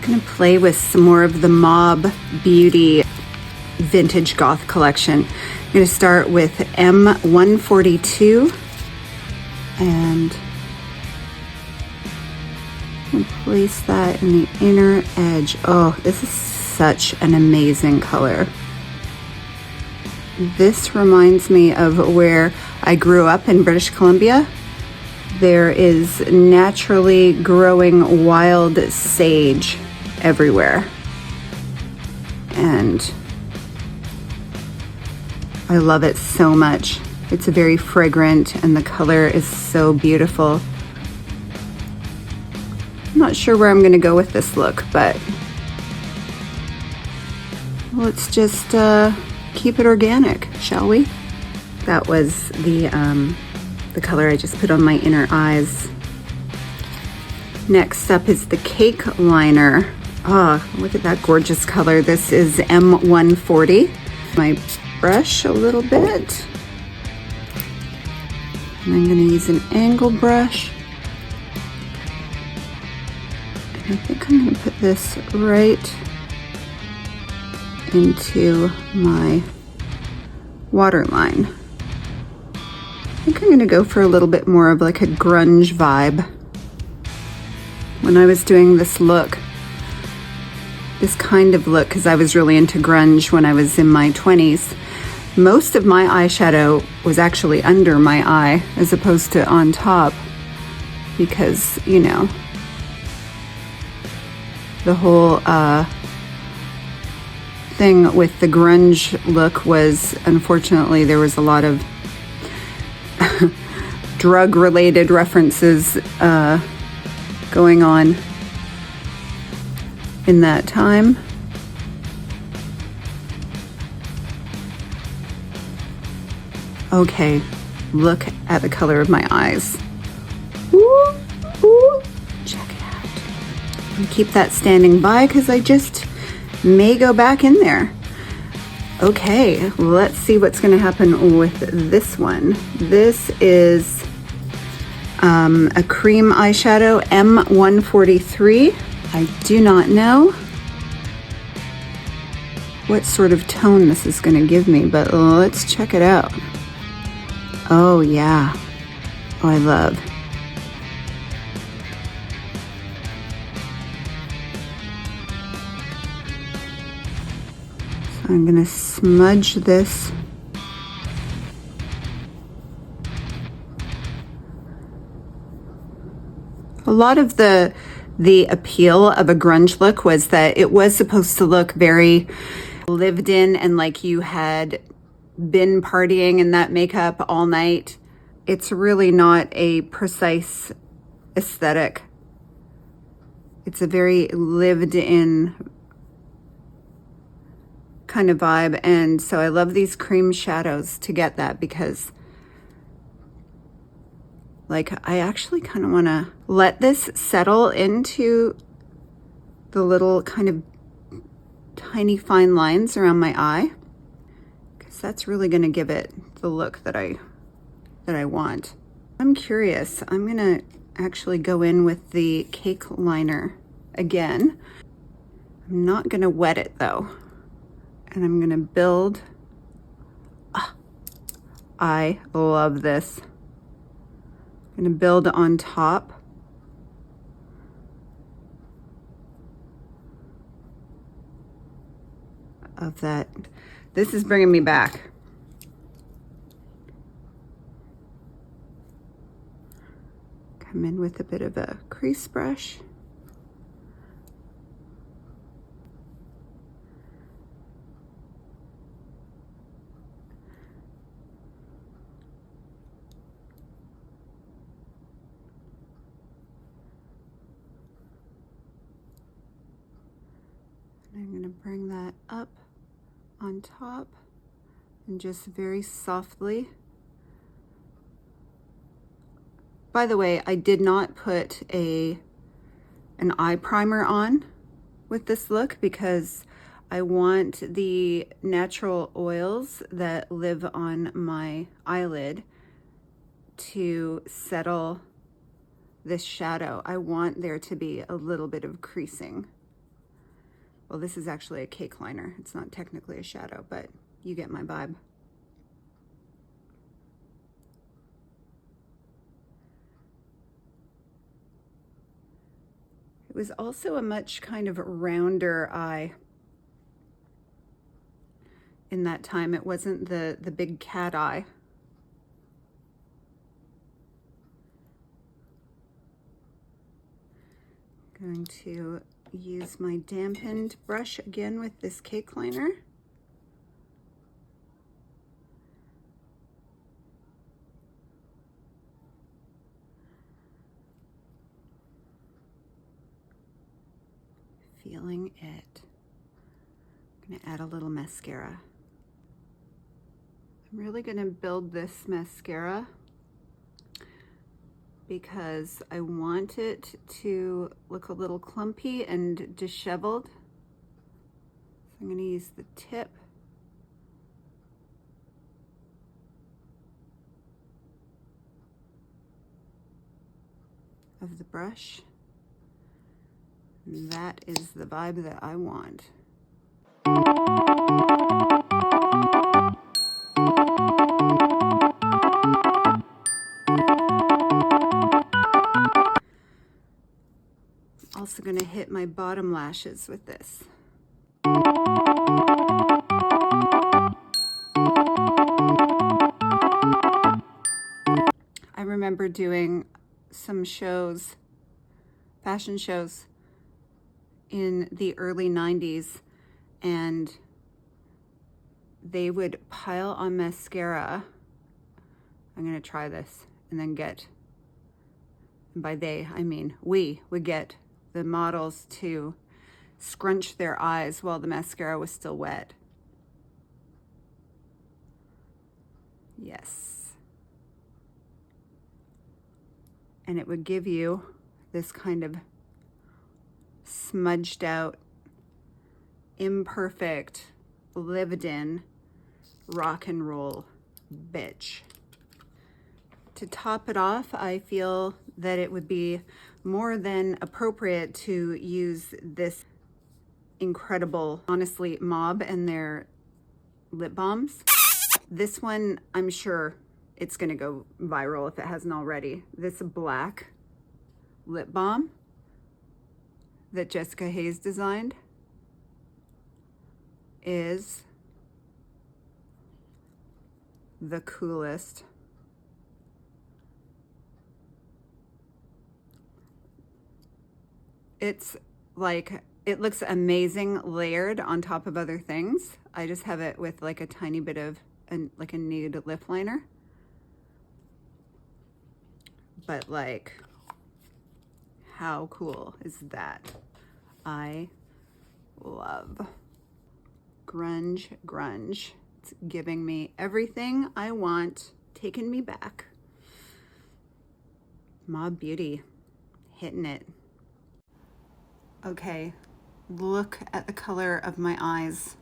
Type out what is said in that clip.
Gonna play with some more of the Mob Beauty Vintage Goth collection. I'm gonna start with M142 and place that in the inner edge. Oh, this is such an amazing color. This reminds me of where I grew up in British Columbia. There is naturally growing wild sage everywhere. And I love it so much. It's very fragrant and the color is so beautiful. I'm not sure where I'm going to go with this look, but let's just keep it organic, shall we? That was the color I just put on my inner eyes. Next up is the Cake Liner. Oh, look at that gorgeous color. This is M140. My brush a little bit. And I'm going to use an angle brush. And I think I'm going to put this right into my waterline. I think I'm going to go for a little bit more of like a grunge vibe. When I was doing this look, this kind of look, because I was really into grunge when I was in my 20s, most of my eyeshadow was actually under my eye as opposed to on top because, you know, the whole thing with the grunge look was, unfortunately, there was a lot of drug-related references going on in that time. Okay, look at the color of my eyes. Ooh, ooh, check it out. And keep that standing by because I just may go back in there. Okay, let's see what's going to happen with this one. This is a cream eyeshadow, M143. I do not know what sort of tone this is going to give me, but let's check it out. Oh yeah, oh I love. So I'm going to smudge this. A lot of the appeal of a grunge look was that it was supposed to look very lived in and like you had been partying in that makeup all night. It's really not a precise aesthetic. It's a very lived in kind of vibe, and so I love these cream shadows to get that because like I actually kind of want to let this settle into the little kind of tiny fine lines around my eye because that's really going to give it the look that I want. I'm curious. I'm going to actually go in with the Cake Liner again. I'm not going to wet it though. And I'm going to build. I love this. I'm going to build on top. Of that. This is bringing me back. Come in with a bit of a crease brush. I'm going to bring that up on top and just very softly. By the way, I did not put an eye primer on with this look because I want the natural oils that live on my eyelid to settle this shadow. I want there to be a little bit of creasing Well, this is actually a cake liner. It's not technically a shadow, but you get my vibe. It was also a much kind of rounder eye in that time. It wasn't the big cat eye. Going to use my dampened brush again with this cake liner. Feeling it. I'm gonna add a little mascara. I'm really gonna build this mascara because I want it to look a little clumpy and disheveled. So I'm gonna use the tip of the brush. That is the vibe that I want. Also going to hit my bottom lashes with this. I remember doing some shows, fashion shows in the early 90s, and they would pile on mascara. I'm going to try this and then get, and by they, I mean we would get the models to scrunch their eyes while the mascara was still wet. Yes. And it would give you this kind of smudged out, imperfect, lived in rock and roll bitch. To top it off, I feel that it would be more than appropriate to use this incredible, honestly, Mob and their lip balms. This one, I'm sure it's gonna go viral if it hasn't already. This black lip balm that Jessica Hayes designed is the coolest. It's like, it looks amazing layered on top of other things. I just have it with like a tiny bit of like a nude lip liner. But like, how cool is that? I love grunge. It's giving me everything I want, taking me back. Mob Beauty, hitting it. Okay, look at the color of my eyes.